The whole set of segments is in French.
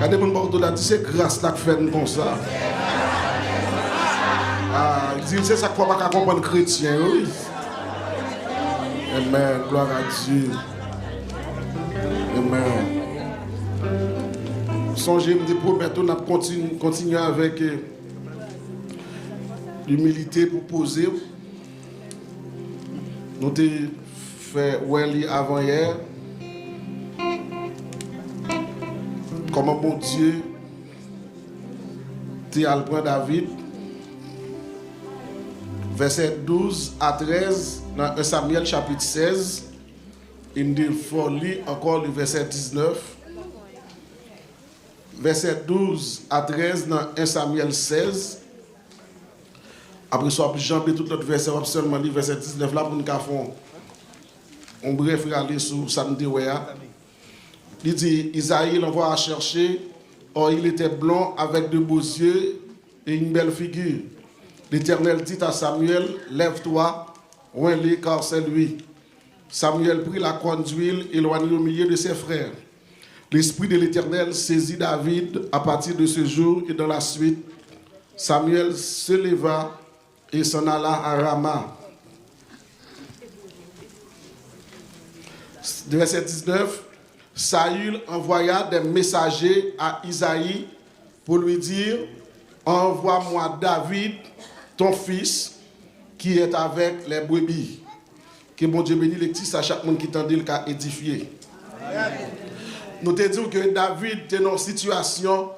Regardez mon partout là, c'est grâce là que fait comme ça. Ah, c'est ça qu'on va pas comprendre chrétien, oui. Amen, gloire à Dieu. Amen. Songez, me dit promettre, on a continuer avec l'humilité pour poser. Nous avons fait Welly avant-hier. Comment bon Dieu t'a prendre David. Verset 12 à 13 dans 1 Samuel chapitre 16. Il faut lire encore le verset 19. Verset 12 à 13 dans 1 Samuel 16. Après ça, j'en tout l'autre verset, on seulement lire verset 19 là pour nous faire un bref aller sur samedi. Il dit, Isaïe l'envoie à chercher, or il était blond avec de beaux yeux et une belle figure. L'Éternel dit à Samuel, lève-toi, oins-le car c'est lui. Samuel prit la corne d'huile, éloigné au milieu de ses frères. L'Esprit de l'Éternel saisit David à partir de ce jour et dans la suite. Samuel se leva et s'en alla à Rama. Verset 19. Saül envoya des messagers à Isaïe pour lui dire, envoie-moi David, ton fils, qui est avec les brebis. Que bon Dieu bénisse les petits à chaque monde qui tendait le cas édifié. Nous te disons que David était dans une situation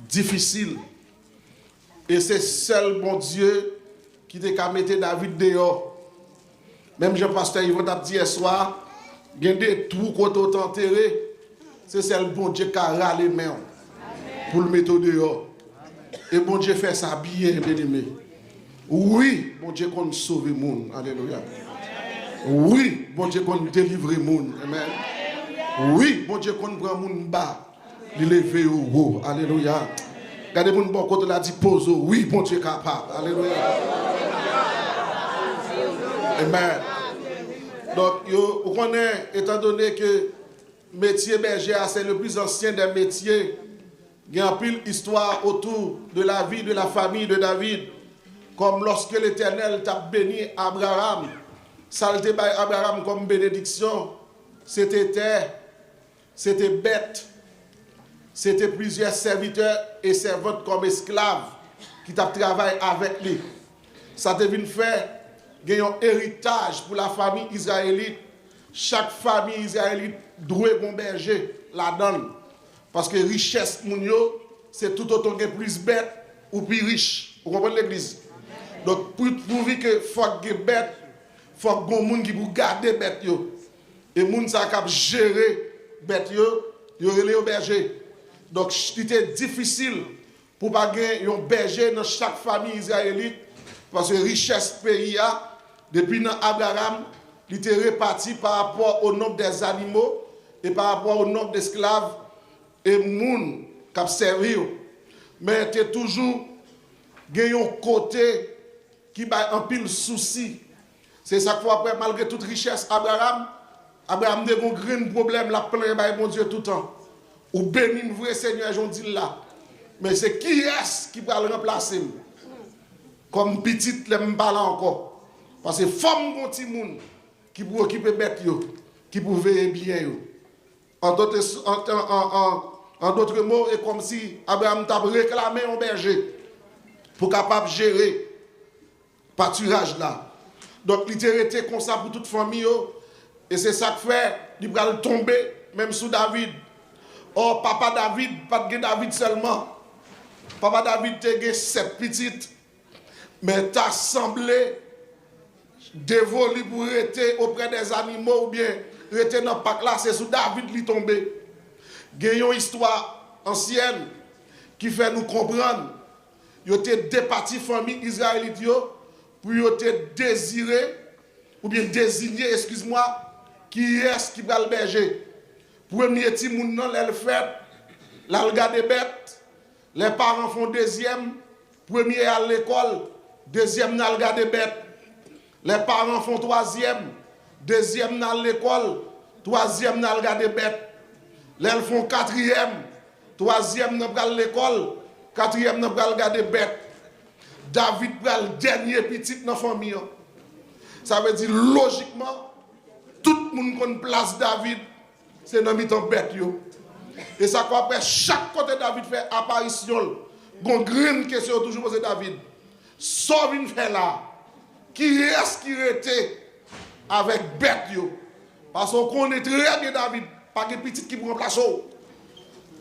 difficile. Et c'est seul bon Dieu qui t'a mis David dehors. Même Jean-Pasteur Yvon t'a dit hier soir, il y a des trous qu'on t'a enterré. C'est seul bon Dieu qui a râlé main pour le mettre dehors. Et bon Dieu fait ça bien, bien aimé. Oui, bon Dieu qu'on sauve le monde. Alléluia. Oui, bon Dieu qu'on délivre le monde. Amen. Oui, bon Dieu qu'on prend le monde bas, il lever au haut. Alléluia. Regardez mon bon côté là dit pose. Oui, bon Dieu capable. Alléluia. Amen. Donc, vous connaissez, étant donné que le métier berger, c'est le plus ancien des métiers, il y a une pile histoire autour de la vie de la famille de David. Comme lorsque l'Éternel t'a béni Abraham, ça a été Abraham comme bénédiction, c'était terre, c'était bête, c'était plusieurs serviteurs et servantes comme esclaves qui t'a travaillé avec lui. Ça devait faire un héritage pour la famille israélite. Chaque famille israélite doit un berger là-dedans. Parce que richesse, c'est tout autant que plus bête ou plus riche. Vous comprenez l'église? Donc, pour prouver que faut que bête, faut que les gens qui pour garder bête yo. Et les gens qui gérer bête yo relé au berger. Donc, c'était difficile pour pas gagner un berger dans chaque famille israélite parce que richesse pays a depuis dans Abraham, il était réparti par rapport au nombre des animaux et par rapport au nombre d'esclaves et moun qui ont servi. Mais il y a toujours un côté qui a un pile souci. C'est ça qu'il faut après, malgré toute richesse, Abraham a un grand problème, la plein de mon Dieu tout le temps. Ou béni le vrai Seigneur, j'en dis là. Mais c'est qui est-ce qui va le remplacer? Comme petit, je ne parle encore. Parce que femme, mon petit monde, qui peut occuper bête, qui peut veiller bien. En d'autres mots, c'est comme si Abraham t'a réclamé un berger pour capable gérer le pâturage là. Donc, il était comme ça pour toute famille. Et c'est ça qui fait, il va tomber, même sous David. Oh, papa David, pas de David seulement. Papa David te 7 petites. Mais t'as semblé dévolu pour rester auprès des animaux ou bien rester dans le parc là, c'est sous David qui est tombé. Il y a une histoire ancienne qui fait nous comprendre. Il y a des parties familles israélites pour désirer ou bien désigner, excuse-moi, qui est-ce qui va le berger. Premier petit monde dans le fait, là le gars des bêtes, les parents font deuxième, premier à l'école, deuxième dans le gars des bêtes. Les parents font troisième, deuxième dans l'école, troisième dans le gars des bêtes. Les font quatrième, Troisième, nous pral l'école. Quatrième, nous pral garder bête. David pral dernier petit dans la famille. Ça veut dire logiquement, tout le monde qui place David, c'est dans le bête. Et ça quoi après chaque côté David fait apparition. Gon grande question toujours posée David. Sauve une fait là. Qui est-ce qui était avec bête yo? Parce qu'on connaît très bien David, pas de petit qui prend place.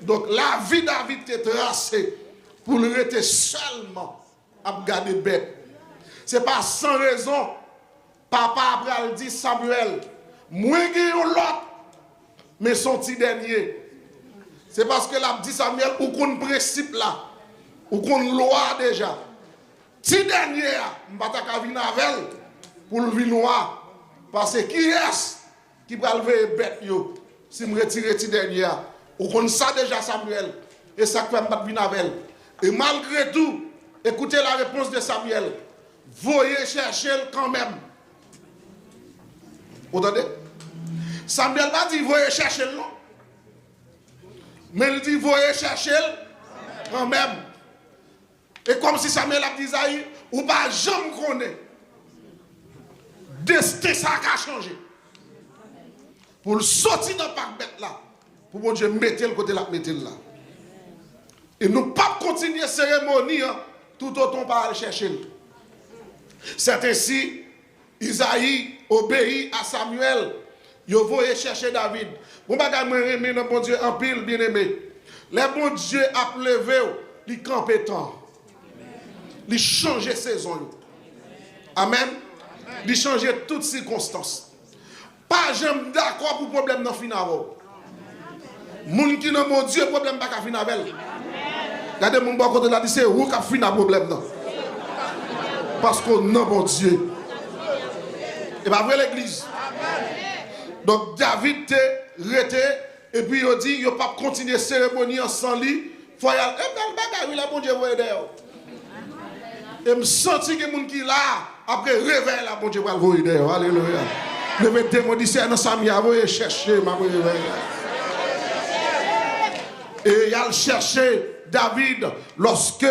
Donc la vie de David est tracée pour le rester seulement à garder bête. Ce n'est pas sans raison. Papa après dit Samuel, moi j'ai l'autre, mais son petit dernier. C'est parce que l'a dit Samuel, ou qu'on principe là, ou qu'on loi déjà. Petit dernier, je ne vais pas venir avec pour le vin noir. Parce que qui est-ce qui va lever bête si je retire petit dernier? Ou qu'on sait déjà Samuel, et ça ne peut pas venir avec. Et malgré tout, écoutez la réponse de Samuel. Voyez chercher quand même. Vous entendez? Samuel va dire voyez chercher non. Mais il dit voyez chercher quand même. Et comme si Samuel a dit ça, ou pas jamais connaître. Destin ça a changé. Pour le sortir dans le parc bête là. Pour bon Dieu mettre le côté là, mettre là. Et nous ne pas continuer la cérémonie tout autant par aller chercher. C'est ainsi, Isaïe obéit à Samuel. Il va chercher David. Bon bagage moi aimer dans bon Dieu en pile bien aimé. Les bon Dieu a levé les compétents. Il change saison. Amen. Il change toutes circonstances. Pas jamais d'accord pour problème dans final. Moun qui dans mon Dieu problème pas fin avec. Regardez mon bon côté là dit c'est où qui fin problème non. Parce qu'on non mon Dieu. Et pas vrai l'église. Donc David était resté et puis il dit il pas continuer cérémonie sans lui. Faut y aller belle bagaille là bon Dieu voyer d'ailleurs. Et me sentir que moun qui là après réveil là bon Dieu va le voyer d'ailleurs. Alléluia. Le démon dit c'est dans Samia voyer chercher ma réveil. Et il a cherché David lorsque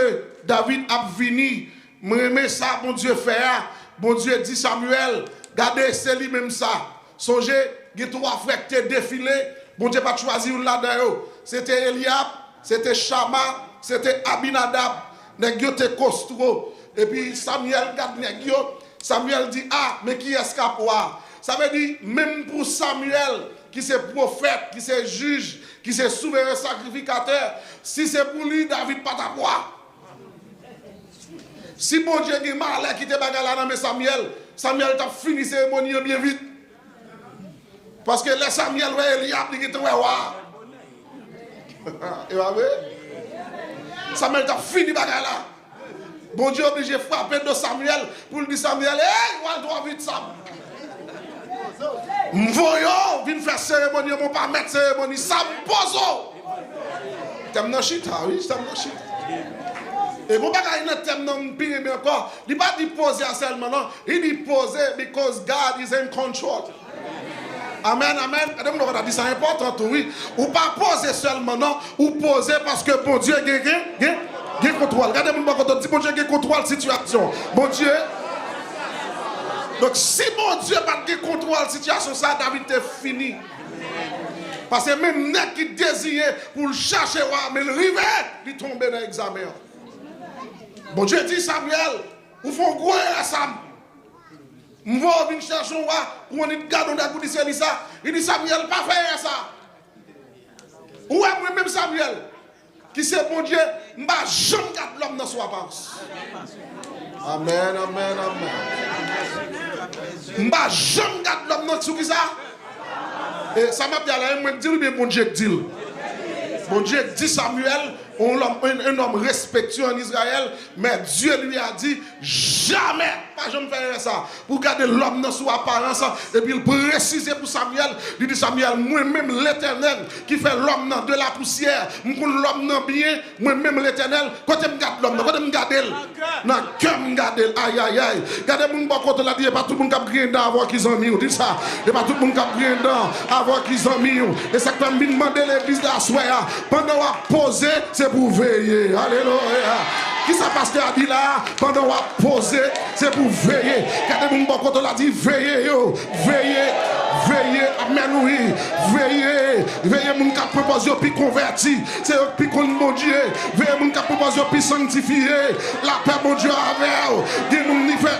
David a venu. Moi ça bon Dieu faire. Bon Dieu dit Samuel, regardez c'est lui même ça. Songez, il y a trois frères qui défilé. Bon Dieu pas choisi une là-dedans. C'était Eliab, c'était Shama, c'était Abinadab. Nèg te costaud. Et puis Samuel regarde nèg yo. Samuel dit ah mais qui est-ce qu'a pour? Ça veut dire même pour Samuel qui c'est prophète, qui c'est juge, qui c'est souverain sacrificateur, si c'est pour lui David pas ta boire. Si bon Dieu dit mal qui te bagarre là dans Samuel, Samuel t'a fini cérémonie bien vite. Parce que les Samuel ouais Eliab qui était ouais. Et va voir. Samuel t'a fini bagarre là. Bon Dieu obligé frapper de Samuel pour lui dire Samuel, hey, on doit vite ça. M'voyo vient faire cérémonie, on pas mettre cérémonie, ça me pose. T'aimes non chita, oui, t'aimes non chita. Et mon bagage ne t'aime non pire mais encore, il pas dit poser seulement non, il dit poser because God is in control. Amen, amen. Adam nous a dit ça important oui. Ou pas poser seulement non, ou poser parce que bon Dieu gagne contrôle. Regardez mon bagage dit bon Dieu gagne contrôle situation. Bon Dieu. Donc si mon Dieu n'a pas de contrôle la situation, ça, David est fini. Parce que même nèg qui désirait pour le chercher, mais le rivet, il tombe dans l'examen. Bon Dieu dit Samuel, vous font gros à Sam. On va venir chercher, on va garder dans le dit ça. Il dit Samuel, pas faire ça. Ou même Samuel, qui c'est bon Dieu, je ne vais jamais garder l'homme dans soi pense. Amen, amen, amen. Je ne vais jamais garder l'homme dans soi ça. Et ça m'a dit à la même dire, mais bon Dieu dit. Bon Dieu dit Samuel, un homme respectueux en Israël, mais Dieu lui a dit jamais pas jamais faire ça. Pour garder l'homme dans son apparence. Et puis il précise pour Samuel. Il dit Samuel, moi-même l'Éternel qui fait l'homme de la poussière. Je l'homme bien. Moi-même l'Éternel. Quand je garde l'homme, quand je garde elle. Dans le cœur, je garde elle. Aïe, aïe, aïe. Gardez mon bon côté là, il n'y a pas tout le monde qui a pris dans avant qu'ils ont mis. Dit ça. Il n'y a pas tout le monde qui a pris dans avant qu'ils ont mis. Et ça fait me demander l'église de la soirée. Pendant qu'on a posé, c'est pour veiller. Alléluia. Qui ça pasteur a dit là? Pendant qu'on a posé, c'est pour veiller. Gardez mon bon côté là, dit veiller. Veillez. Veillez, amen, oui. Veillez, veillez, mon cap propose puis converti. C'est puis qu'on mon Dieu. Veillez, mon cap propose puis sanctifié. La paix, mon Dieu, avec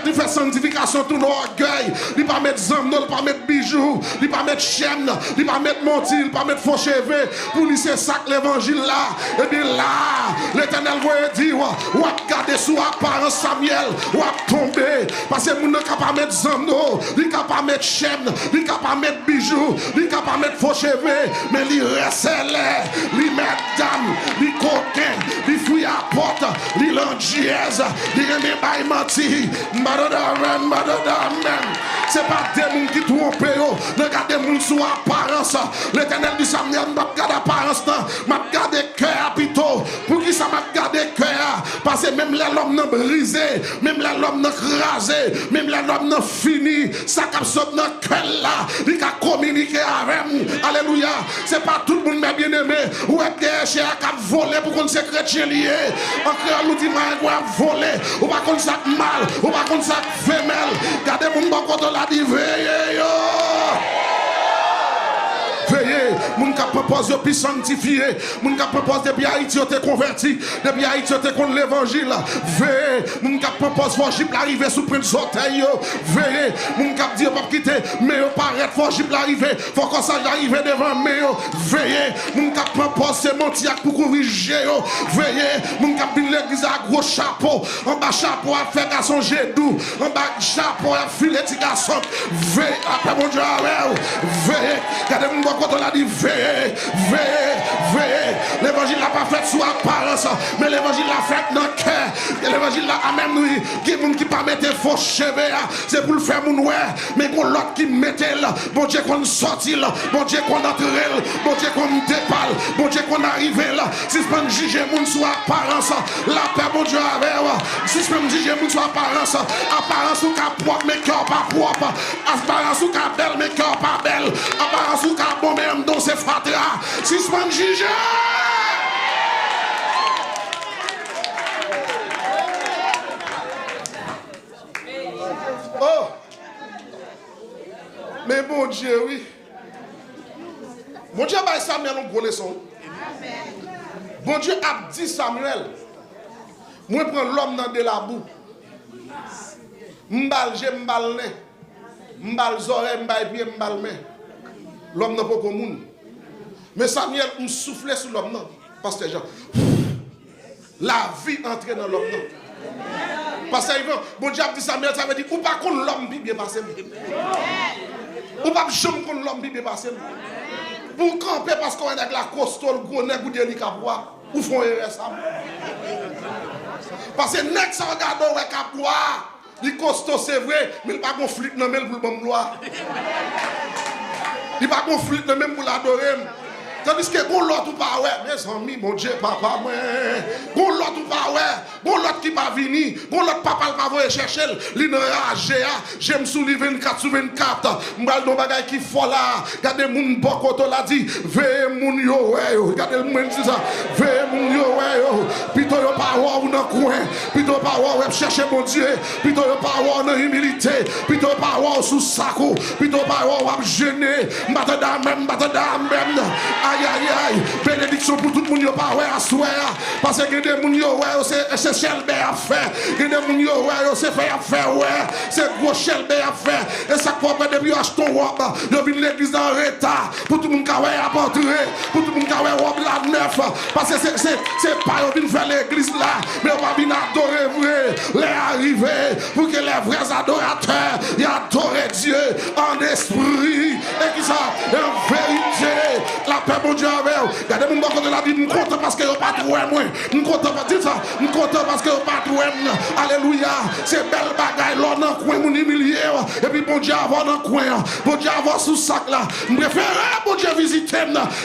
il fait sanctification tout nos orgueil. Il pas mettre zam, il pas mettre bijoux, il pas mettre chaîne, il pas mettre montil, il pas mettre faux cheveux. Pour lui, c'est ça que l'évangile là. Et bien là, l'éternel va dire, ou à garder sous apparence Samuel, ou à tomber. Parce que mon n'a pas mettre zam, il n'a pas mettre chaîne, il n'a pas mettre bijoux, il n'a pas mettre faux cheveux, mais il reste là, il met dame, il coquin, il fouille à porte, il l'endiaise, il remet pas menti, c'est pas des gens qui trompent, regardez les gens sous apparence. L'éternel du Samuel m'a gardé apparence, m'a gardé cœur plutôt. Pour qui ça m'a gardé cœur? Parce que même l'homme n'a brisé, même l'homme n'a crasé, même l'homme n'a fini, ça capte dans le cœur là, il a communiqué avec nous. Alléluia. C'est pas tout le monde mais bien aimé. Ou est des chiens qui ont volé pour qu'on se chrétien lié. En créole, nous dit, qu'on a volé. Ou pas qu'on sac mal. Ou pas qu'on sac femelle. Gardez mon bon côté là, dit veillez. Veillez, mon cap propose de puis sanctifié, mon cap propose depuis Haïti te converti, depuis Haïti te contre l'évangile. Veillez, mon cap propose Forgip l'arriver sous prince orteil. Veillez, mon cap dit pas quitter, mais au paraître Forgip l'arriver, faut qu'on ça arrive devant mais veillez, mon cap propose c'est Montiac pour couvrir géo. Veillez, mon cap bin l'église à gros chapeau, en bas chapeau à faire garçon gédou, en bas chapeau à filer petit garçon. Veillez, après mon Dieu, veillez, regardez mon quand on a dit veillez, veillez, veillez. L'évangile n'a pas fait sous apparence, mais l'évangile l'a fait dans le cœur. Et l'évangile l'a même nous, qui pas mettre faux cheveux, c'est pour le faire mon ouais, mais pour l'autre qui mettait là, bon Dieu qu'on sortit là, bon Dieu qu'on entre là, bon Dieu qu'on dépale, bon Dieu qu'on arrive là. Si je peux juger mon sous apparence, la paix bon Dieu avec. Si je peux juger mon sous apparence ou qu'à propre, mais cœur pas propre, apparence ou qu'à belle, mais cœur pas belle, apparence ou qu'à bon même dans ces fratras, si je peux juger. Oh! Mais bon Dieu, oui. Bon Dieu a dit Samuel une bonne leçon. Bon Dieu a dit Samuel, moi je prends l'homme dans de la boue. M'bal j'ai m'bal né. M'bal oreilles, m'bal pied, m'bal main. L'homme n'a pas commun. Mais Samuel me soufflait sur l'homme, pasteur Jean. La vie entrait dans l'homme. Parce que bon Dieu a dit Samuel, ça veut dire, ou pas qu'on l'homme bien passé. Ou pas jamais qu'on l'homme bien passé. Pour camper parce qu'on est avec la costaud, le gros nègre ou délicat bois, ou font ça. Parce que nègre ça regarde avec la bois, il costaud c'est vrai, mais il n'y a pas de conflit dans le pour le bon gloire. Il n'y a pas de conflit même pour l'adorer. Tandis que bon l'autre ou pas ouais, mes amis, mon Dieu, papa, moi. Bon l'autre ou pas ouais, bon l'autre qui va venir, bon l'autre papa va venir chercher, l'inragé, j'aime soulever 24 sur 24. M'bal don bagay qui fort là. Regardez moun bokoto l'a dit, veille moun yo ouais, regardez le moun dit ça, veille moun yo ouais, plutôt yo pas ou dans coin, plutôt pas ouais chercher mon Dieu, plutôt yo pas dans humilité, plutôt pas sous sacou, plutôt pas ou gêner, batada même. Aïe aïe aïe, bénédiction pour tout le monde, yo pas ouais à souhait, parce que des moun yo ouais, c'est chelbe à faire, des moun yo ouais, c'est fait à faire ouais, c'est gros chelbe à faire, et ça quoi depuis acheton robe, yo vinn l'église en retard, pour tout le monde qui ouais à porter, pour tout le monde qui ouais robe la neuf, parce que c'est pas yo vinn faire l'église là, mais ils pas bien adorer vrai, les arriver pour que les vrais adorateurs y adorent Dieu en esprit et qui ça en vérité. La paix mon Dieu avec vous. Regardez mon côté la vie, je suis content parce que vous pas trouvé moi. Je suis content parce que ça, je suis content parce que vous pas trouvé moi. Alléluia. C'est belle bagaille là dans coin mon humilié et puis bon Dieu avoir dans coin. Bon Dieu avoir sous sac là. Je préfère bon Dieu visiter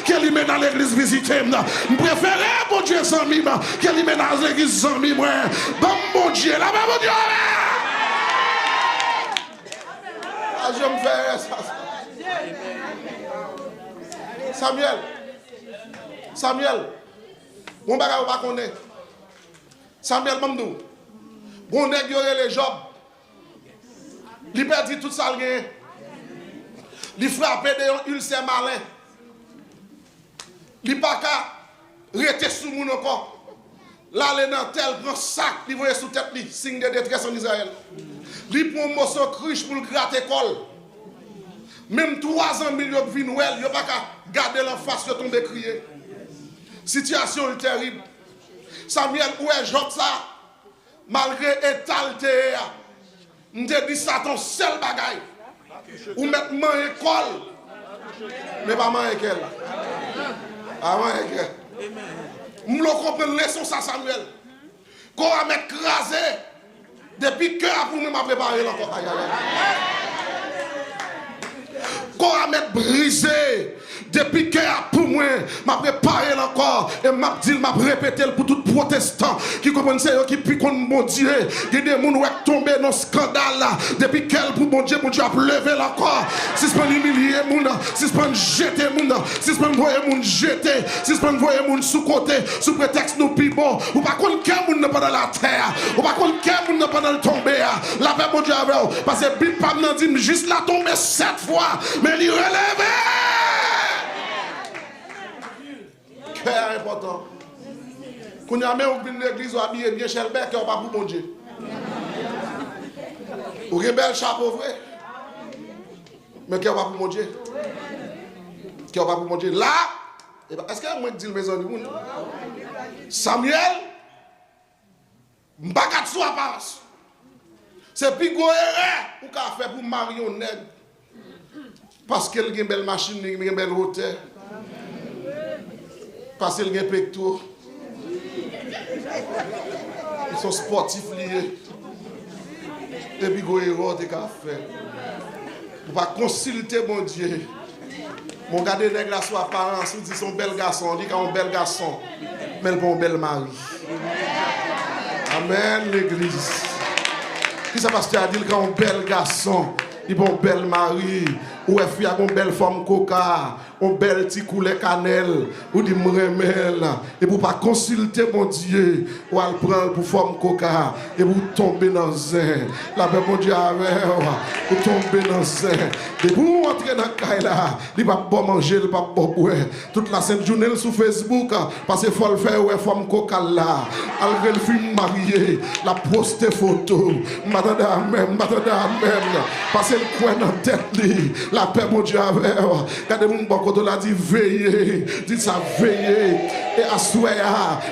qu'elle y met dans l'église visiter. Je préfère bon Dieu zami qu'elle y met dans l'église zami moi. Bon Dieu là bon Dieu. Ah, je me fais ça. Samuel, bon bagage pas connaît. Samuel Mamdou, bon nèg yoré les Job. Il perdit tout ça le il frappé de ulcère malin. Il pas qu'à rester sous mon encore. Là les dans tel grand sac, il voyait sous tête lui, signe de détresse en Israël. Il prend un morceau cruche pour le gratter col. Même 300 millions de vinouel, il n'y a pas qu'à garder l'en face de tomber crier. Situation terrible. Samuel, où est Job ça? Malgré étalté, on te dit ça ton seul bagaille. Ou mettre main école. Mais pas main école. Ah, main école. On le comprend leçon ça, Samuel. Qu'on va mettre crasé. Depuis que pour nous m'a préparé encore. Aïe, aïe, aïe. Qu'on va mettre brisé. Depuis que pour moi, m'a préparé encore et m'a dit, m'a répété pour tout protestant qui comprennent ça, qui pique contre mon Dieu. Il y a des gens qui tombé dans ce scandale là. Depuis qu'elle pour mon Dieu a levé encore. Si c'est pas humilier mon, si c'est pas jeter mon, si c'est pas envoyer mon jeter, si c'est pas envoyer mon sous côté, sous prétexte nous pibon. Ou pas qu'on qu'un monde pas dans la terre. Ou pas qu'on qu'un monde pas dans le tomber. La paix mon Dieu avec vous. Parce que Bible pas me dit juste la tomber 7 fois, mais il relève. C'est important. Quand on a même une église habillée bien chez le bec, on va pour bon Dieu. Ou un bel chapeau vrai. Mais qui va pour mon Dieu? Qui va pour mon Dieu? Là, est-ce que moi dis mes amis? Samuel, m'bagat sous apparence. C'est plus gros erreur ou qu'a fait pour marier un nègre. Parce qu'elle a une belle machine, une belle hôtel. Parce qu'il y a un pecto. Ils sont sportifs liés. Et puis, il y a un héros de café. Pour ne pas consulter mon Dieu. Mon gars de nègre là, soit apparence, il dit son bel garçon, il dit qu'il est un bel garçon, mais il est un bel mari. Amen, l'église. Qui ça parce que tu as dit qu'il est un bel garçon, il est un bel mari. Ou est fille avec une belle femme coca, un bel petit coulet cannelle, ou dit m'remel, et pour pas consulter mon Dieu, ou al prendre pour femme coca, et vous tomber dans un, la paix mon Dieu avec vous tomber dans un, et vous entrer dans le caille là, il va pas manger, il va pas boire, toute la sainte journée sur Facebook, parce qu'il faut le faire, ou est femme coca là, al le film marié, la poste photo, m'attendez à même, parce qu'il coin dans la tête, la paix, mon Dieu, avec vous. Regardez mon bon l'a dit veillez, dit ça veillez. Et à souhait,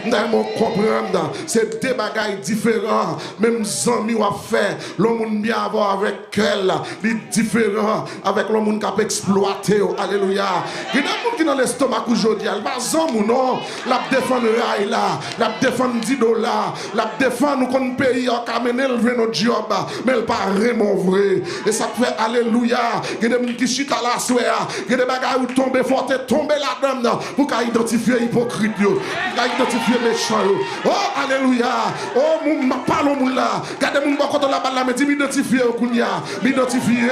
nous comprendre, c'est des bagailles différents. Même amis ou à faire, l'homme bien avoir avec elle, les différents avec l'homme qui a exploité. Alléluia. Il y a des gens qui dans l'estomac aujourd'hui, elle va zam ou non, la défendre là, la défendre $10, la défendre nous qu'on pays en camener le notre job, mais elle pas vraiment vrai. Et ça fait alléluia. Il y a des gens qui chutent à la souhait, il y a des bagailles où tomber fort et tomber là-dedans pour qu'à identifier hypocrite, pour qu'à identifier méchant. Oh alléluia. Oh mon parle au monde là. Regardez mon bon côté là-bas là, mais dis m'identifier au kounia, m'identifier.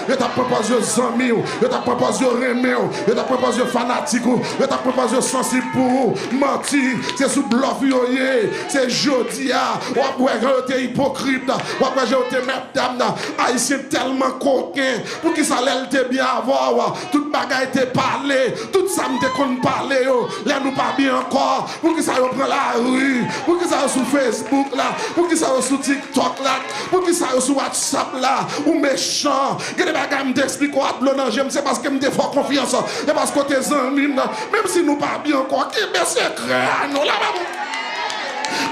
Je t'a proposé aux amis, je t'a proposé aux remèdes, je t'a proposé aux fanatiques, je t'a proposé aux sensibles pour mentir. C'est sous bluff yoye, c'est jodi a. Ou après j'ai été hypocrite, ou après j'ai été mesdames, haïtien tellement coquin, pour qui ça l'elle bien avoir, toute bagaille était parlé, toute ça me qu'on parler, là nous pas bien encore, pour qui ça prend la rue, pour qui ça sur Facebook là, pour qui ça sur TikTok là, pour qui ça sur WhatsApp là, ou méchant, que des bagailles me t'explique quoi, j'aime c'est parce que me fort confiance, et parce que tes amis, même si nous pas bien encore, qui est secret, nous là-bas.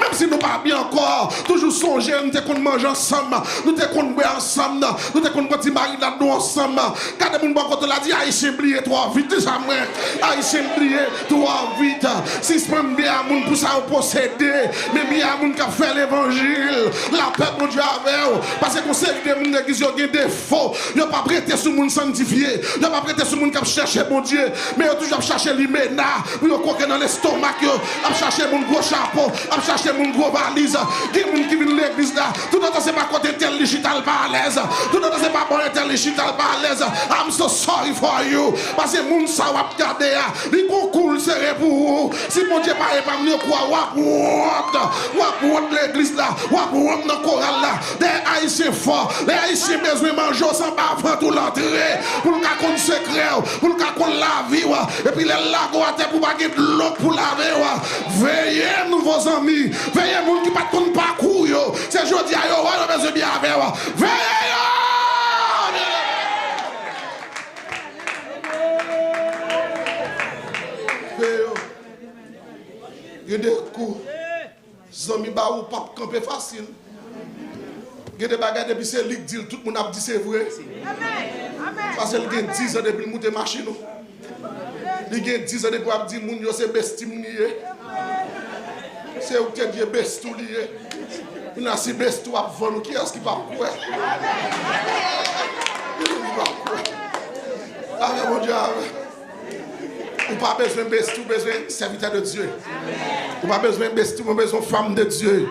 Même si nous pas bien encore, toujours songer, nous te qu'on mange ensemble, nous te qu'on boire ensemble, nous te qu'on petit marinade nous ensemble. Quand mon bon côté l'a dit, Haïtien oublié toi vite, ça moi. Haïtien oublié toi vite. Si c'est pas bien moun pour ça posséder, mais bien moun qui fait l'évangile, la paix mon Dieu avec parce qu'on sait que des moun qui ont des défauts, ils n'ont pas prêté sur moun sanctifié, ils n'ont pas prêté sur moun qui cherché mon Dieu, mais ils ont toujours cherché l'imména, pour ils croquer dans l'estomac, ils ont cherché mon gros chapeau, ils ont cherché mon gros valise, qui moun qui vient l'église là, tout le temps c'est pas côté tel digital pas à l'aise, tout le temps c'est pas bon tel digital pas à l'aise. I'm so sorry for you, parce que moun ça va regarder, les concours c'est pour vous. Si mon Dieu pas épargné quoi, wap l'église là, wap dans le choral là, des haïtiens forts, les haïtiens besoin de manger sans pas avant tout l'entrée, pour le cas qu'on secret, pour le cas qu'on la vie, et puis les lagos à terre pour pas de l'eau pour laver. Veillez nouveaux amis, veillez moun qui pas de parcours, c'est jeudi à yo, on a besoin bien avec, veillez yo! Il y a des coups, zami ba ou pas camper facile. Il y a des bagages depuis c'est lui dit tout le monde a dit c'est vrai. Parce qu'il y a 10 ans depuis le monter machine. Il y a 10 ans depuis a dit moun yo c'est besti mounier. C'est où tu dis bestou lié. Il a si bestou a vendre qui est-ce qui va quoi? Avec mon Dieu. Ou pas besoin de bestou, besoin de serviteur de Dieu. Ou pas besoin de bestou, besoin de femme de Dieu.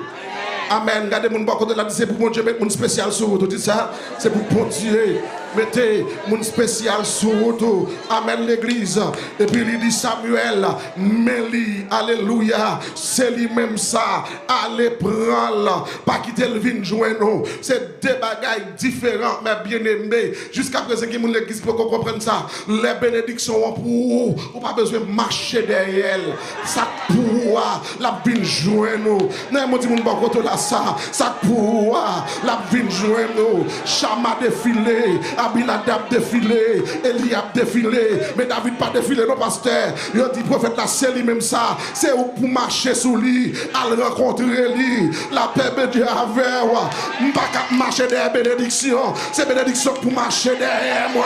Amen. Regardez mon bon côté là, c'est pour mon Dieu mettre mon spécial sur vous. Tout ça, c'est pour mon Dieu. Mettez mon spécial sur vous. Amen l'église. Et puis il dit Samuel, Mélie, alléluia. C'est lui-même ça. Allez prendre. Pas quitter le vin joindre. C'est deux bagailles différentes, mais bien aimés. Jusqu'à présent, qui l'église pour qu'on comprenne ça. Les bénédictions pour vous. Ou pas besoin de marcher derrière. Ça pour la vin joindre. Non, mon dit mon bon côté là. Ça pour la vie joindre, Chama défilé, Abinadab défilé, Eliab défilé, mais David pas défilé, non pasteur. Il dit prophète là, c'est lui même ça, c'est pour marcher sous lui, à rencontrer lui, la paix de Dieu avec, pas qu'à marcher derrière bénédiction, c'est bénédiction pour marcher derrière moi.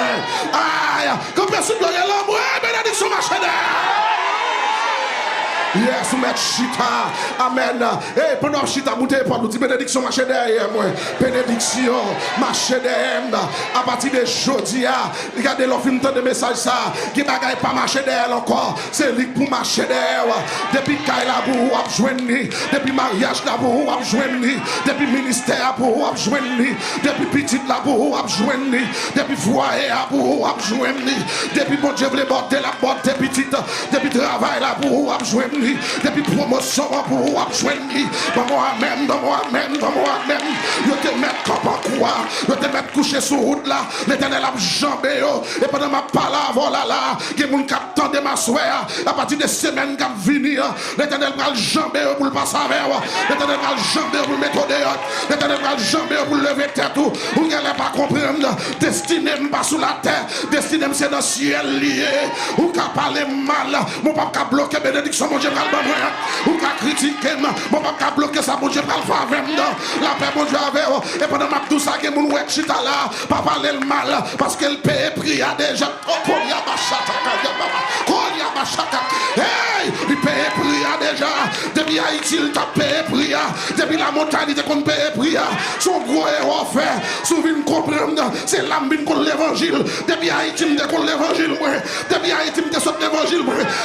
Aïe, quand personne ne regarde là, moi, bénédiction marcher derrière. Yes, met chita. Amen. Et pendant chita, montez pas nous dit bénédiction marche derrière moi. Bénédiction marche derrière. À partir de jeudi, regardez le film de message ça. Qui bagaille pas marcher derrière encore. C'est lui pour marcher derrière. Depuis Kaila pour vous joindre. Depuis mariage là pour vous joindre. Depuis ministère pour vous joindre. Depuis petite là pour vous joindre. Depuis foyer pour vous joindre. Depuis mon Dieu voulait porter la porte petite. Depuis travail là pour vous joindre. Depuis promotion pour vous joindre. Dans moi-même, dans moi-même, dans moi-même. Je te mets comme en quoi. Je te mets couché sur route là. L'éternel a jambé. Et pendant ma parole là, il y a des gens qui attendent ma soeur. À partir des semaines qui vont venir, l'éternel va jambé pour le passer avec. L'éternel va jambé pour le mettre dehors. L'éternel va jambé pour lever tête. Vous n'allez pas comprendre. Destiné pas sous la terre. Destiné c'est dans le ciel lié. Vous n'avez pas parler mal. Mon papa bloqué bénédiction. Mon Dieu va le faire. Ou qu'à critiquer, mon papa bloquer ça, mon Dieu va le faire avec la paix, mon Dieu avec. Et pendant ma tout ça, que mon wek chita là, pas parler le mal, parce qu'elle paye prix à déjà. Hey, il paye prix à déjà. Depuis Haïti, il t'a payé prix. Depuis la montagne, il t'a payé prix. Son gros héros fait, souvent comprendre, c'est l'âme contre l'évangile. Depuis Haïti, il t'a l'évangile. Depuis Haïti, il t'a sauté l'évangile.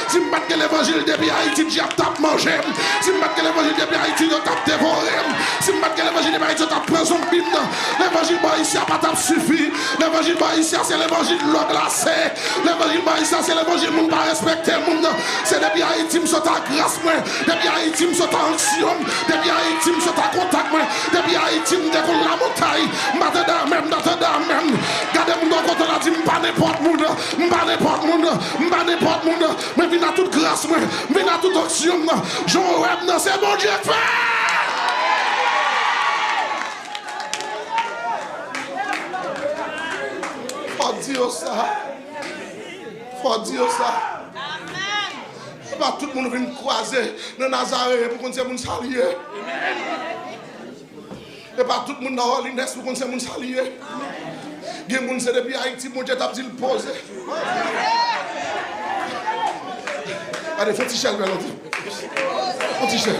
Si je bats l'évangile, depuis Haïti, j'ai tapé manger. Si je bats l'évangile, depuis Haïti, j'ai tapé dévorer. Si je bats l'évangile, depuis Haïti, j'ai tapé prendre son bin. L'évangile ici n'a pas suffi. L'évangile ici, c'est l'évangile de l'eau glacée. L'évangile ici, c'est l'évangile de pas respecter le monde. C'est depuis Haïti, je saute à grâce. Depuis Haïti, je saute à action. Depuis Haïti, je saute à contact. Depuis Haïti, je décolle la montagne. Je même, même. Gardez-moi dans le côté là, je ne pas n'importe monde. Je pas n'importe monde. Je pas n'importe monde. Mais viens à toute grâce. Viens à toute action. Jean Web, c'est bon Dieu fait. Faut dire ça. Faut dire ça. Pas tout le monde vient croiser dans Nazareth pour qu'on se moun saluer. Et pas tout le monde dans Holiness pour qu'on se moun saluer. Il y a des gens depuis Haïti, mon Dieu t'a dit le poser. Allez, faut t-shirt, faut t-shirt.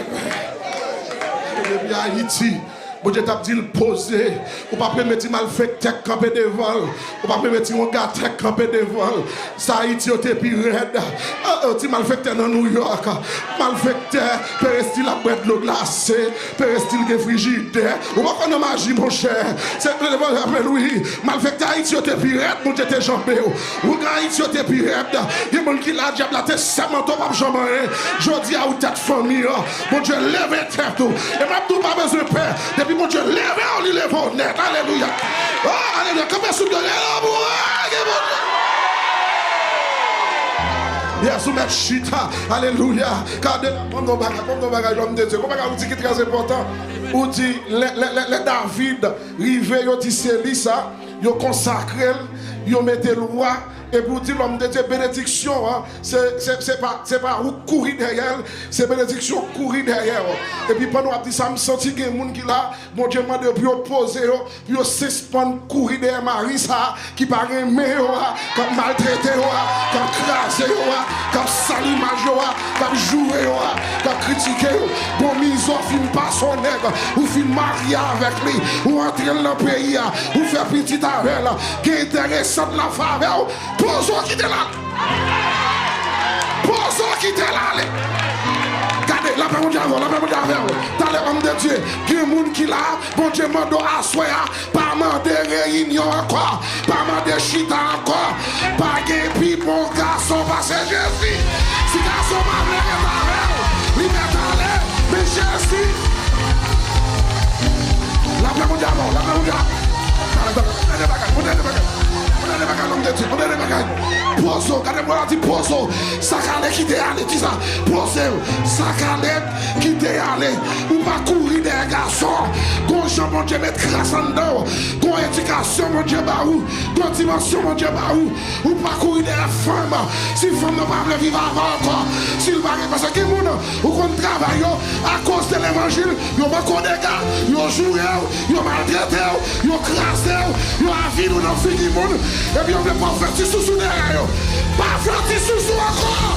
Depuis Haïti. Bon Dieu t'a dit le poser. Ou pas permettre malfaiteur camper devant. Ou pas permettre un gars camper devant. Ça Haïti au pire raide. Ti malfaiteur dans New York. Malfaiteur Pérestyle la boîte de l'eau glacée. Pérestyle qui frigidaire. Ou pas qu'on a magie mon cher. C'est le oui. Malfaiteur Haïti au pire raide. Mon Dieu t'es jambé. Ou gars Haïti au pire raide. Il y a des gens qui la diable la tête serment pas jamais. Jodi a ou tête famille. Mon Dieu lève tête tout. Et même tout pas besoin de peur. Depuis mon Dieu, lève, on lui lève au net. Alléluia. Oh, alléluia. Comment est-ce que vous yes, vous mettez chita. Alléluia. Car comme nos bagages, l'homme de Dieu. Comment vous dites qui est très important? Vous dites, les David, rivé, vous dites, c'est ça. Vous consacrez, vous mettez loi. Et pour dire l'homme de Dieu, bénédiction, hein, c'est pas où courir derrière, c'est bénédiction courir derrière. Et puis pendant que ça me senti qu'il y a des gens qui là, mon Dieu m'a dit pour opposer, pour suspendre courir derrière Marie, ça, qui paraît aimer, comme maltraité, comme crasé, comme salimage, comme jouer, comme critiquer. Bon, mise en film pas son nègre, ou film marié avec lui, ou entrer dans le pays, ou faire petit avec elle, qui est intéressant de la faveur. Posons qui t'es là. Posons qui t'es là. Regardez, la paix mondiale, la paix mondiale. Dans les hommes de Dieu, il y a des gens qui là, bon Dieu m'a donné à soi, pas demander réunion encore, pas demander chita encore, pas de pipe, mon garçon, parce que Jésus, si garçon m'a donné, il met à l'air, mais Jésus. La paix mondiale, la paix mondiale. Pozo, regardez-moi là, dit pozo. Sakalé qui t'est allé, dis ça. Pozo, sakalé qui t'est allé. Ou pas courir des garçons. Gon Jean, mon Dieu, mettre grâce en dedans. Gon éducation, mon Dieu, baou. Gon dimension, mon Dieu, baou. Ou pas courir des femmes. Si femme ne pas vivre avant encore. S'il va parce que les gens, ou qu'on travaille à cause de l'évangile, ils ont pas des gars, ils ont joué, ils ont maltraité, ils ont crassé, ils ont avis dans le fille du monde. Et puis on ne peut pas faire du sous derrière. Pas faire du sous encore.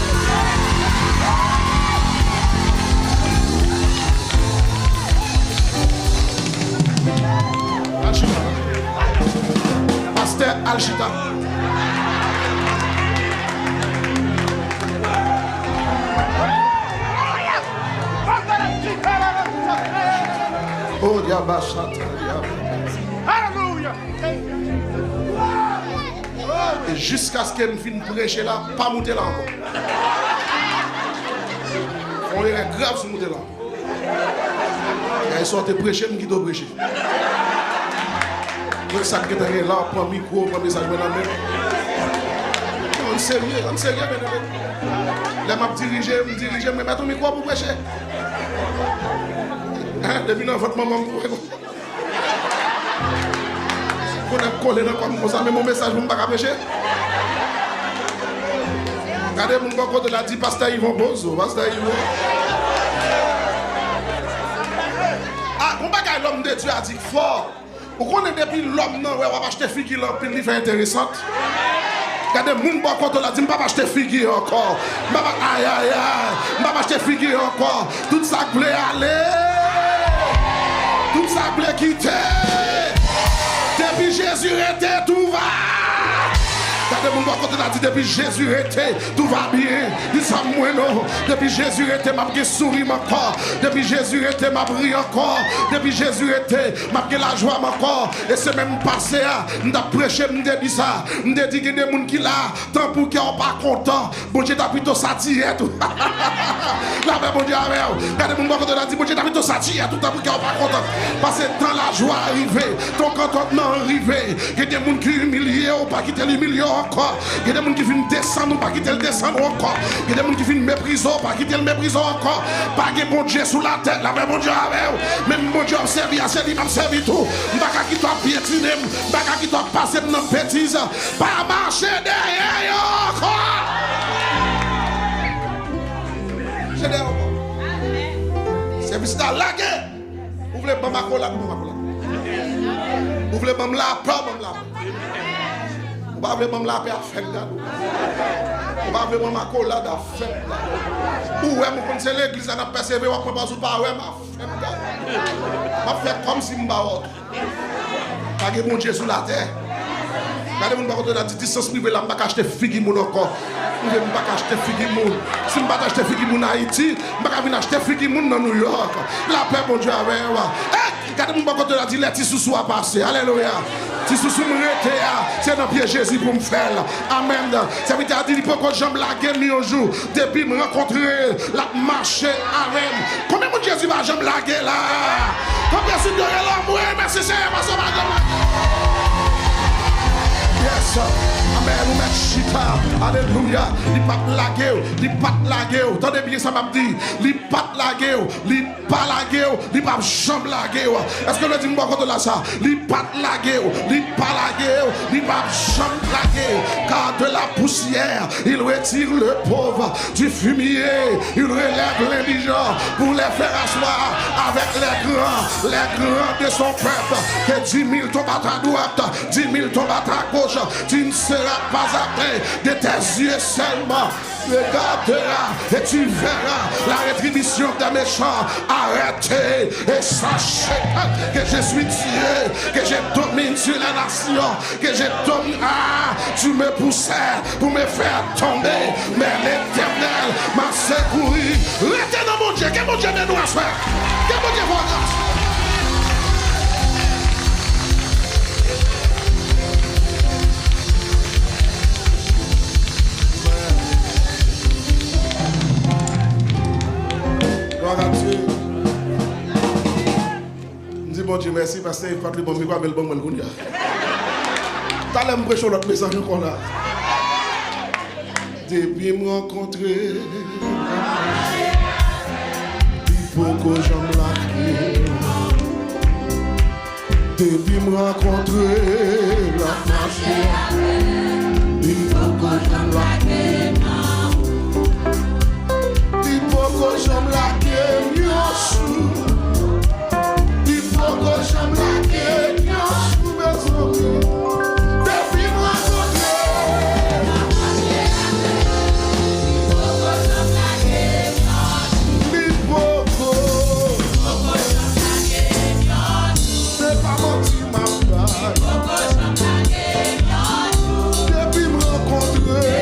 Alchita. Pasteur Alchita. Oh, Diabachata. Alléluia. Et jusqu'à ce qu'elle finisse de prêcher là, pas monter là encore. On est grave sur monter là. Et elle sortait prêcher, mais qui doit prêcher. Donc ça qui est là, prend le micro, prend le message dans la main. On est sérieux, Là, je me dirige, mais mets ton micro pour prêcher. Hein, depuis dans votre maman, on a collé comme ça, mais mon message, vous ne pouvez pas prêcher. Regardez mon côté là, dit Pasteur Yvon Bozo, Pasteur Yvon. Ah, on va gagner l'homme de Dieu a dit fort. Vous connaissez depuis l'homme, non, on va acheter figure, il fait intéressante. Regardez mon côté là, dit pas acheter figure encore. Aïe, aïe, aïe, pas acheter figure encore. Tout ça plaît aller. Tout ça plaît quitter. Depuis Jésus était, tout va. Regardez mon côté là, dit depuis Jésus était, tout va bien. Dis ça moi non. Depuis Jésus était, m'a bien souri encore. Depuis Jésus était, m'a pris encore. Depuis Jésus était, m'a bien la joie encore. Et c'est même passé, m'a prêché, m'a dit ça. M'a dit qu'il y a des gens qui là, tant pour qu'ils sont pas contents. Bon Dieu t'a plutôt satiré tout. Là, bon Dieu, regardez mon côté là, dit bon Dieu t'a plutôt satiré tout, tant pour qu'ils sont pas contents. Parce que tant la joie arrivée, ton contentement arrivé. Il y a des gens qui humiliés ou pas qui t'ont humilié encore. Il y a des gens qui viennent descendre ou pas qui te le descendre encore. Il y a des gens qui viennent mépriser ou pas qui te le mépriser encore. Pas de bon Dieu sous la tête, là, mais bon Dieu avec. Même bon Dieu observe, il a servi, il a servi tout. Pas qui t'a piétiné, pas qui t'a passé dans la bêtise. Pas marcher derrière encore. service là, lagué. Vous voulez pas ma cola, vous voulez pas me la peur, vous voulez pas me la paix à faire gado. Vous voulez pas ma cola à faire gado. Ou est-ce que c'est l'église à n'a persévérer, ou pas pas ouais ma faire gado. Ma faire comme si m'ba autre. Pas que mon Dieu sur la terre. Regardez mon barotte la distance privée là, m'pas acheter figue mon encore. Je ne pas acheter figue mon. Si m'pas acheter figue mon Haïti, m'pas venir acheter figue mon dans New York. La paix mon Dieu avec moi. Regardez mon barotte la dit les tissus soit passé. Alléluia. Tissus sous m'rete c'est dans pied Jésus pour me faire. Amen. Ça veut dire il peut que jambe la guerre mi un jour depuis me rencontrer la marcher avec. Combien mon Jésus va jambe la guerre là? Combien c'est de l'amour? Merci Seigneur parce que yes, amen, nous mettons chita, alléluia, il pas laguer, il pas laguer, attendez bien ça m'a dit, il pas laguer, il pas laguer, il pas jambe laguer, est-ce que le dit moi quand là ça, il pas laguer, il pas laguer, il pas jambe laguer, car de la poussière, il retire le pauvre, du fumier, il relève l'indigent pour les faire asseoir avec les grands de son peuple, que 10 000 tombent à ta droite, 10 000 tombent à ta gauche. Tu ne seras pas atteint de tes yeux seulement. Regarderas et tu verras la rétribution des méchants. Arrêtez et sachez que je suis Dieu, que je domine sur la nation, que je domine. Ah, tu me poussais pour me faire tomber, mais l'Éternel m'a secouru. Restez dans mon Dieu, que mon Dieu me nous a fait. Que mon Dieu vous grâce. Dis bon Dieu merci parce que il faut que le bon micro avec le bon malgounia. T'as l'impression l'autre message qu'on a. Depuis me rencontrer, il faut que j'en laque. Depuis me rencontrer, la marche, il faut que j'en laque. Il faut que j'en laque, bien sûr. Il faut que j'en laque, bien sûr, mes amis. Depuis me rencontrer, il faut que c'est pas menti ma part. Depuis me rencontrer.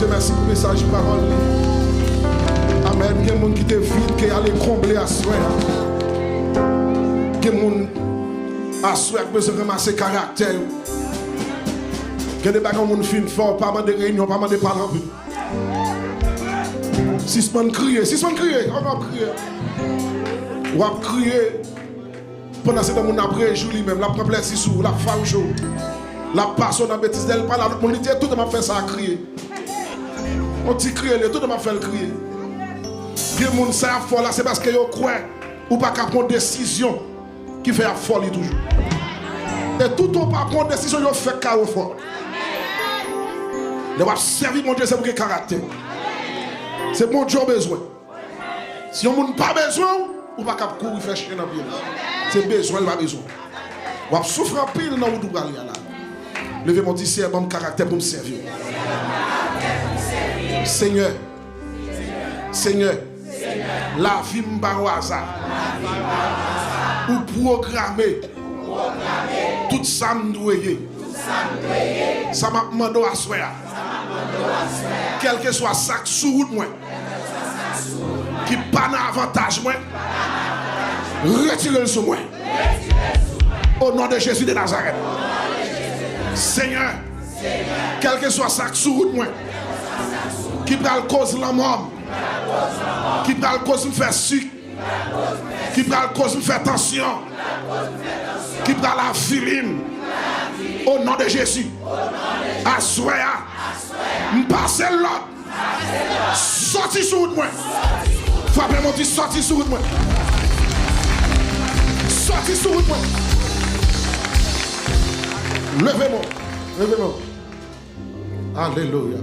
Merci pour le message parole. Amen. Il y a des gens qui te vide, qui allaient combler à soi. Il y a des gens à soi qui besoin de ramasser caractère. Il y a des gens qui fin fort, pas de réunion, pas de parler. Si ce n'est pas crier, on va crier. On va crier. Pendant ce temps, on a pris jour lui-même, la prend plaisir sous, la femme chaud. La personne en bêtise d'elle, pas la on dit tout le monde fait ça à crier. On dit crier, tout le monde fait le crier. Les gens qui sont fort là, c'est parce qu'ils croient ou pas qu'à prendre décision qui fait la folie toujours. Et tout le monde pas prendre décision, ils fait carreau fort. Ils vont servir mon Dieu, c'est pour le caractère. C'est mon Dieu besoin. Si on n'a pas besoin, ou pas qu'à courir faire chien dans le pied. C'est besoin, il a besoin. Ou souffre en pile dans où là. Levez mon petit c'est bon caractère pour me servir. Seigneur. Seigneur. La vie m'a au hasard. Ou programmer. Tout ça me doit. Ça m'a demandé à soi. Quel que soit ça sous route moi. Qui pas d'avantage moi. Retirez-le sur moi. Au nom de Jésus de Nazareth. Seigneur, quel que soit ça sous route moi. Qui prend cause la mort. Qui prend cause me faire sucre. Qui prend cause me faire tension. Qui prend la filine. Au nom de Jésus. Assoya. M'passe l'autre. Sorti sous route moi. Frappez mon dit sorti sous route moi. Sorti sous route moi. Levez-moi. Levez-moi. Alléluia.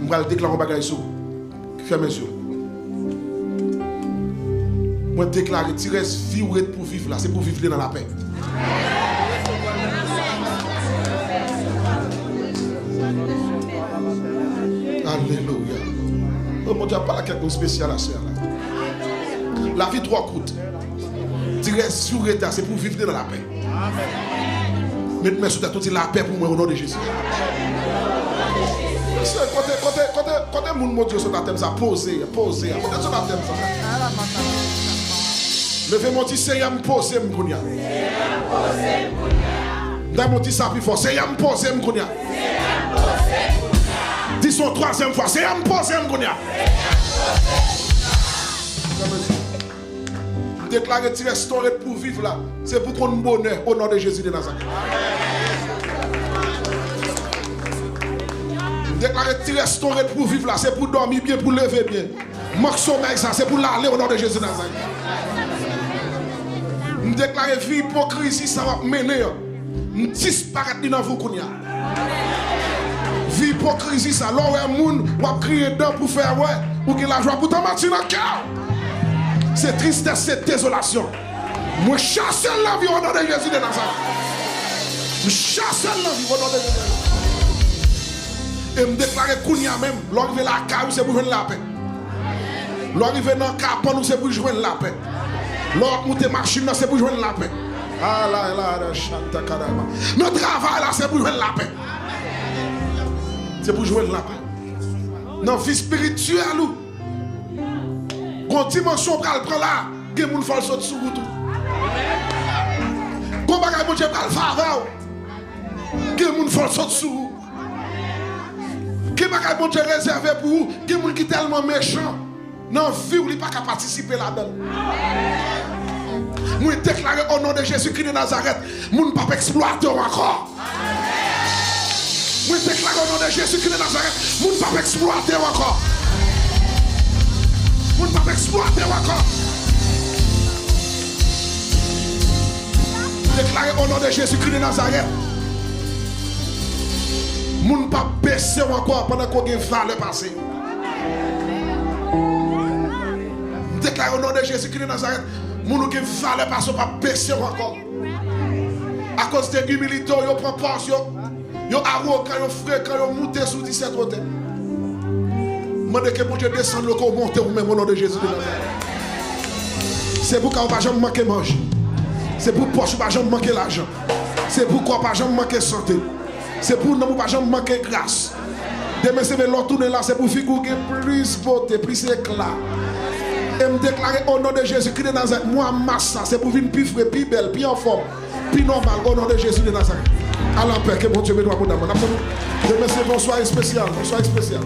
Je vais déclarer un bagage sur. Fermez les yeux. Moi déclarer tirer vie pour vivre là, c'est pour vivre dans la paix. Alléluia. Oh mon Dieu, pas quelque chose spécial à faire là. La vie trop courte. Tirer sur l'état, c'est pour vivre dans la paix. Mettez-moi sur tout la paix pour moi au nom de Jésus. Quand les gens mon Dieu sur ta thème, ça poser. Quand sur ta thème, ça. Levez mon petit Seigneur, me poser, me gounia. Dans mon petit ça plus fort, Seigneur, me poser, me gounia. Dis son troisième fois, Seigneur, me poser, me gounia. Déclarer de restaurer pour vivre là, c'est pour qu'on bonheur au nom de Jésus de Nazareth. Déclarer de restaurer pour vivre là, c'est pour dormir bien, pour lever bien. Manque sommeil ça, c'est pour l'aller au nom de Jésus de Nazareth. Déclarer vie hypocrisie, ça va mener. Disparaître dans vous qu'on y a. Vie hypocrisie, ça, là où un monde va crier dedans pour faire ouais, pour qu'il a joie pour t'en mettre dans le cœur. C'est tristesse, c'est désolation. Moi, chasse la vie au nom de Jésus de Nazareth. Je chasse la vie au nom de Jésus. Et me déclarer qu'on y a même, l'arrivée la caille, c'est pour joindre la paix. L'arrivée dans le capon, c'est pour joindre la paix. L'arrivée machine, c'est pour joindre la paix. Ah là, chanta caramba. Notre travail là, c'est pour joindre la paix. C'est pour joindre la paix. Dans la vie spirituelle, quand dimension pral prend là, il y a des gens qui font sur vous tout. Quand bagay mon Dieu pral faveur, il y a des gens qui font sur vous. Quand bagay mon Dieu réservé pour vous, il y a des gens qui sont tellement méchants. Dans la vie, vous ne pouvez pas participer là-dedans. Moi déclarer au nom de Jésus-Christ de Nazareth, vous ne pouvez pas exploiter encore. Moi déclarer au nom de Jésus-Christ de Nazareth, vous ne pouvez pas exploiter encore. Vous ne pouvez pas exploiter encore. Déclarer au nom de Jésus-Christ de Nazareth. Vous ne pouvez pas baisser encore pendant qu'on a une valeur passée. Déclarer au nom de Jésus-Christ de Nazareth. Vous ne pouvez pas baisser encore. À cause de l'humilité, vous prenez force. Vous arrogant, vous frère, vous montez sur 17 hôtels. Demandez que mon Dieu descende le corps, monte au même au nom de Jésus de Nazareth. C'est pour qu'on ne va jamais manquer manger. C'est pour poche ne va jamais manquer l'argent. C'est pour qu'on ne va jamais manquer santé. C'est pour ne pas jamais manquer grâce. Demain c'est l'autre tourner là, c'est pour figurer plus beauté, plus éclat. Et me déclarer au nom de Jésus-Christ de Nazareth, moi masse, c'est pour venir plus frais, plus belle, plus en forme, plus normal au nom de Jésus de Nazareth. À la paix, que mon Dieu me doit pour d'amour. Demain c'est bonsoir spécial, bonsoir spécial.